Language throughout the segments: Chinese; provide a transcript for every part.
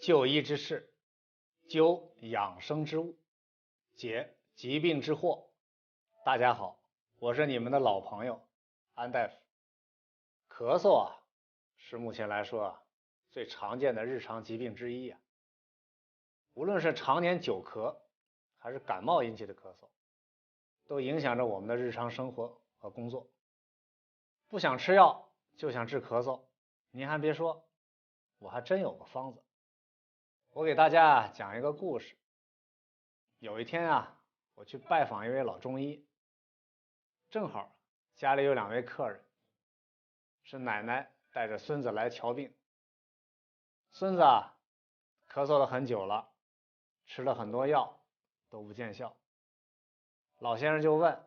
就医之事，究养生之务，解疾病之惑。大家好，我是你们的老朋友安大夫。咳嗽是目前来说最常见的日常疾病之一无论是常年久咳，还是感冒引起的咳嗽，都影响着我们的日常生活和工作。不想吃药就想治咳嗽，您还别说，我还真有个方子。我给大家讲一个故事。有一天我去拜访一位老中医，正好家里有2位客人，是奶奶带着孙子来瞧病。孙子咳嗽了很久了，吃了很多药都不见效。老先生就问：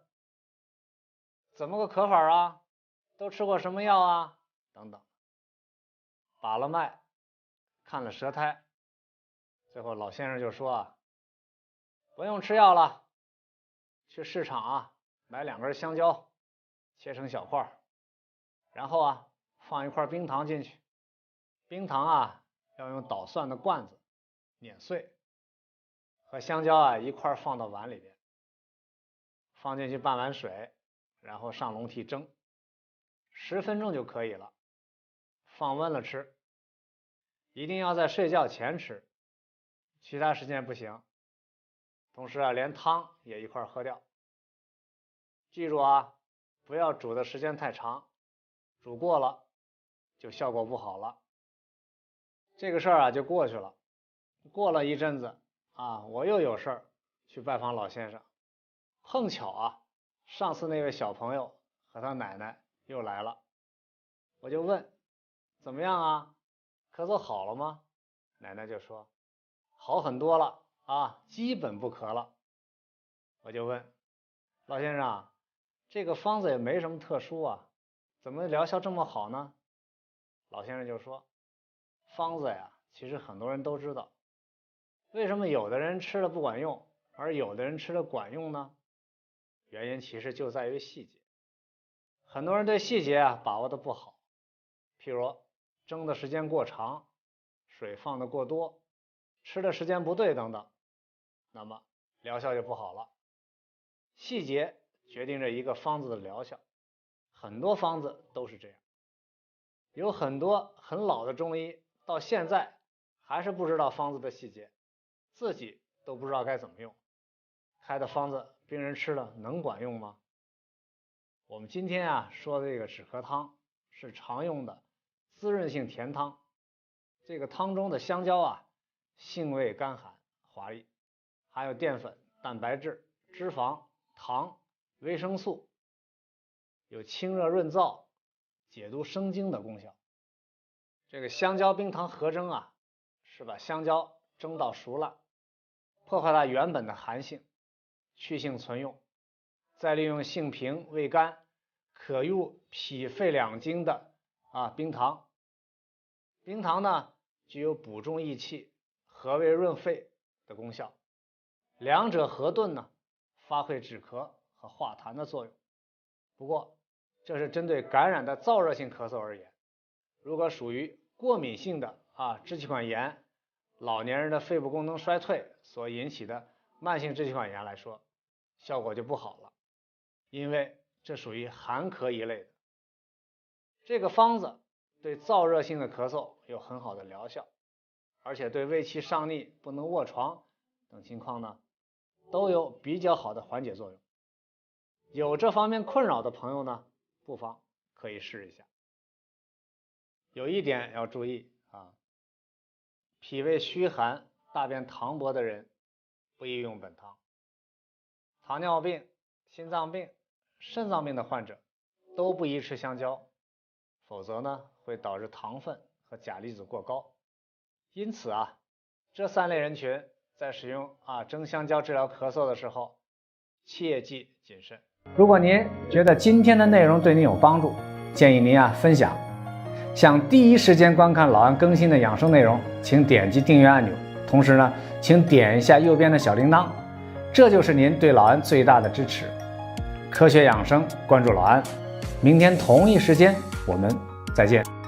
怎么个咳法都吃过什么药等等。把了脉，看了舌苔，最后老先生就说不用吃药了，去市场买2根香蕉，切成小块，然后放1块冰糖进去，冰糖要用捣蒜的罐子碾碎，和香蕉一块放到碗里边，放进去半碗水，然后上笼屉蒸，10分钟就可以了。放温了吃，一定要在睡觉前吃，其他时间不行。同时连汤也一块喝掉。记住不要煮的时间太长，煮过了就效果不好了。这个事儿就过去了。过了一阵子我又有事儿去拜访老先生，碰巧上次那位小朋友和他奶奶又来了。我就问怎么样咳嗽好了吗？奶奶就说好很多了基本不咳了。我就问老先生，这个方子也没什么特殊怎么疗效这么好呢？老先生就说方子其实很多人都知道，为什么有的人吃了不管用，而有的人吃了管用呢？原因其实就在于细节。很多人对细节把握的不好，譬如蒸的时间过长，水放的过多，吃的时间不对等等，那么疗效就不好了。细节决定着一个方子的疗效，很多方子都是这样。有很多很老的中医到现在还是不知道方子的细节，自己都不知道该怎么用，开的方子病人吃了能管用吗？我们今天说的这个止咳汤是常用的滋润性甜汤。这个汤中的香蕉性味甘寒滑腻，含有淀粉、蛋白质、脂肪、糖、维生素，有清热润燥、解毒生津的功效。这个香蕉冰糖合蒸是把香蕉蒸到熟了，破坏它原本的寒性，去性存用，再利用性平味甘、可入脾肺两经的冰糖。冰糖呢具有补中益气、和胃润肺的功效，两者合炖呢发挥止咳和化痰的作用。不过这是针对感染的燥热性咳嗽而言，如果属于过敏性的支气管炎、老年人的肺部功能衰退所引起的慢性支气管炎来说，效果就不好了，因为这属于寒咳一类的。这个方子对燥热性的咳嗽有很好的疗效，而且对胃气上逆、不能卧床等情况呢都有比较好的缓解作用。有这方面困扰的朋友呢，不妨可以试一下。有一点要注意脾胃虚寒、大便溏薄的人不宜用本汤。糖尿病、心脏病、肾脏病的患者都不宜吃香蕉，否则呢会导致糖分和钾离子过高。因此这3类人群在使用蒸香蕉治疗咳嗽的时候切记谨慎。如果您觉得今天的内容对您有帮助，建议您分享。想第一时间观看老安更新的养生内容，请点击订阅按钮，同时呢请点一下右边的小铃铛，这就是您对老安最大的支持。科学养生，关注老安，明天同一时间我们再见。